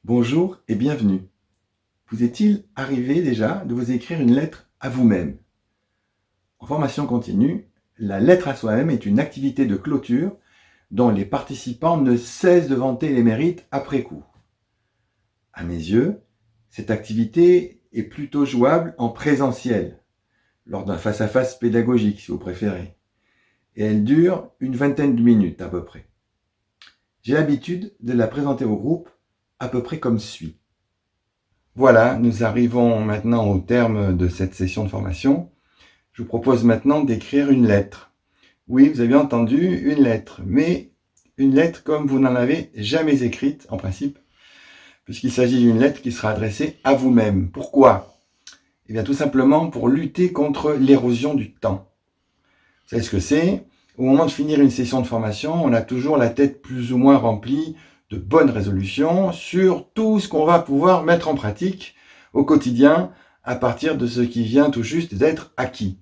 Bonjour et bienvenue. Vous est-il arrivé déjà de vous écrire une lettre à vous-même? En formation continue, la lettre à soi-même est une activité de clôture dont les participants ne cessent de vanter les mérites après coup. À mes yeux, cette activité est plutôt jouable en présentiel, lors d'un face-à-face pédagogique si vous préférez, et elle dure une vingtaine de minutes à peu près. J'ai l'habitude de la présenter au groupe à peu près comme suit. Voilà, nous arrivons maintenant au terme de cette session de formation. Je vous propose maintenant d'écrire une lettre. Oui, vous avez entendu, une lettre, mais une lettre comme vous n'en avez jamais écrite, en principe, puisqu'il s'agit d'une lettre qui sera adressée à vous-même. Pourquoi? Eh bien, tout simplement pour lutter contre l'érosion du temps. Vous savez ce que c'est? Au moment de finir une session de formation, on a toujours la tête plus ou moins remplie de bonnes résolutions sur tout ce qu'on va pouvoir mettre en pratique au quotidien à partir de ce qui vient tout juste d'être acquis.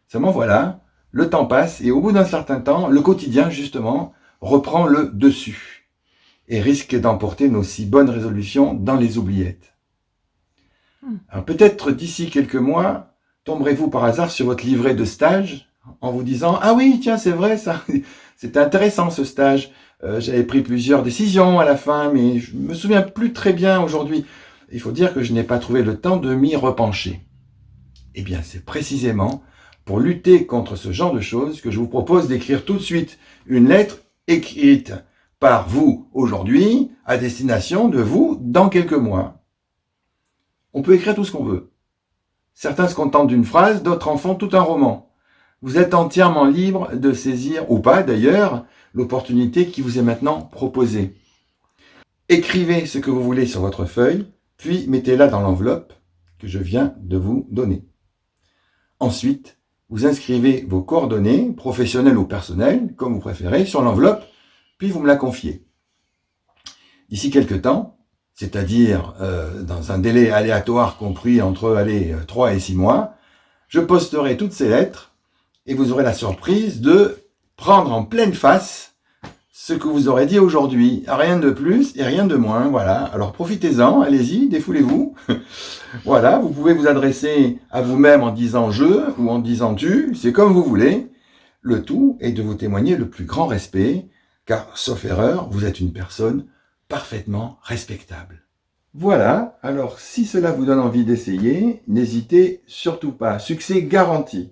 Seulement voilà, le temps passe et au bout d'un certain temps, le quotidien justement reprend le dessus et risque d'emporter nos si bonnes résolutions dans les oubliettes. Alors peut-être d'ici quelques mois, tomberez-vous par hasard sur votre livret de stage en vous disant « Ah oui, tiens, c'est vrai ça, c'était intéressant ce stage. J'avais pris plusieurs décisions à la fin, mais je me souviens plus très bien aujourd'hui. Il faut dire que je n'ai pas trouvé le temps de m'y repencher. » Eh bien, c'est précisément pour lutter contre ce genre de choses que je vous propose d'écrire tout de suite une lettre écrite par vous aujourd'hui à destination de vous dans quelques mois. On peut écrire tout ce qu'on veut. Certains se contentent d'une phrase, d'autres en font tout un roman. Vous êtes entièrement libre de saisir, ou pas d'ailleurs, l'opportunité qui vous est maintenant proposée. Écrivez ce que vous voulez sur votre feuille, puis mettez-la dans l'enveloppe que je viens de vous donner. Ensuite, vous inscrivez vos coordonnées, professionnelles ou personnelles, comme vous préférez, sur l'enveloppe, puis vous me la confiez. D'ici quelques temps, c'est-à-dire dans un délai aléatoire compris entre 3 et 6 mois, je posterai toutes ces lettres et vous aurez la surprise de prendre en pleine face ce que vous aurez dit aujourd'hui. Rien de plus et rien de moins, voilà. Alors profitez-en, allez-y, défoulez-vous. Voilà, vous pouvez vous adresser à vous-même en disant « je » ou en disant « tu », c'est comme vous voulez. Le tout est de vous témoigner le plus grand respect, car, sauf erreur, vous êtes une personne parfaitement respectable. Voilà, alors si cela vous donne envie d'essayer, n'hésitez surtout pas. Succès garanti.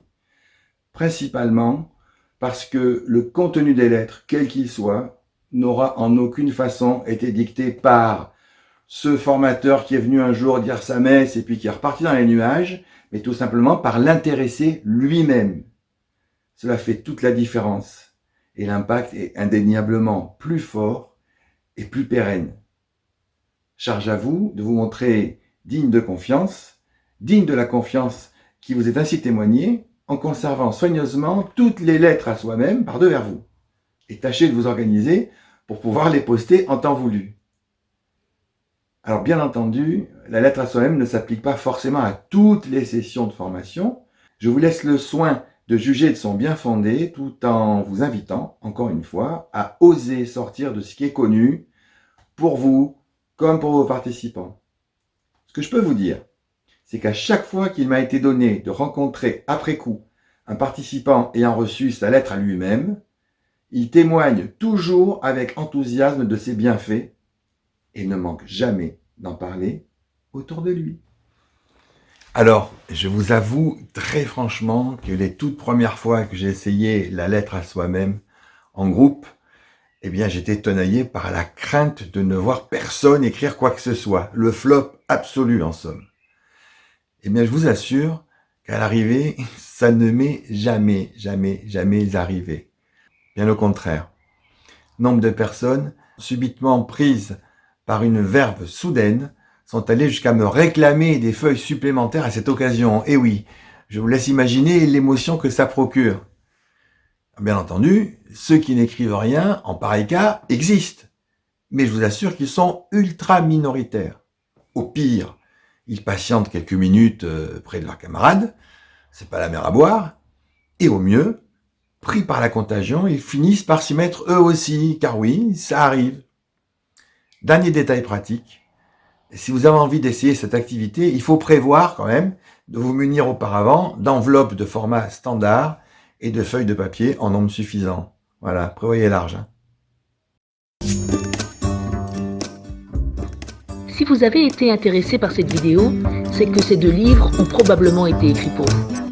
Principalement parce que le contenu des lettres, quel qu'il soit, n'aura en aucune façon été dicté par ce formateur qui est venu un jour dire sa messe et puis qui est reparti dans les nuages, mais tout simplement par l'intéressé lui-même. Cela fait toute la différence et l'impact est indéniablement plus fort et plus pérenne. Charge à vous de vous montrer digne de confiance, digne de la confiance qui vous est ainsi témoignée, en conservant soigneusement toutes les lettres à soi-même par devers vous. Et tâchez de vous organiser pour pouvoir les poster en temps voulu. Alors bien entendu, la lettre à soi-même ne s'applique pas forcément à toutes les sessions de formation. Je vous laisse le soin de juger de son bien fondé tout en vous invitant, encore une fois, à oser sortir de ce qui est connu pour vous comme pour vos participants. Ce que je peux vous dire, c'est qu'à chaque fois qu'il m'a été donné de rencontrer après coup un participant ayant reçu sa lettre à lui-même, il témoigne toujours avec enthousiasme de ses bienfaits et ne manque jamais d'en parler autour de lui. Alors, je vous avoue très franchement que les toutes premières fois que j'ai essayé la lettre à soi-même en groupe, eh bien, j'étais tenaillé par la crainte de ne voir personne écrire quoi que ce soit. Le flop absolu, en somme. Eh bien, je vous assure qu'à l'arrivée, ça ne m'est jamais arrivé. Bien au contraire. Nombre de personnes, subitement prises par une verve soudaine, sont allées jusqu'à me réclamer des feuilles supplémentaires à cette occasion. Et oui, je vous laisse imaginer l'émotion que ça procure. Bien entendu, ceux qui n'écrivent rien, en pareil cas, existent. mais je vous assure qu'ils sont ultra minoritaires. Au pire, ils patientent quelques minutes près de leurs camarades, c'est pas la mer à boire, et au mieux, pris par la contagion, ils finissent par s'y mettre eux aussi, car oui, ça arrive. Dernier détail pratique, si vous avez envie d'essayer cette activité, il faut prévoir quand même de vous munir auparavant d'enveloppes de format standard et de feuilles de papier en nombre suffisant. Voilà, prévoyez large. Si vous avez été intéressé par cette vidéo, c'est que ces 2 livres ont probablement été écrits pour vous.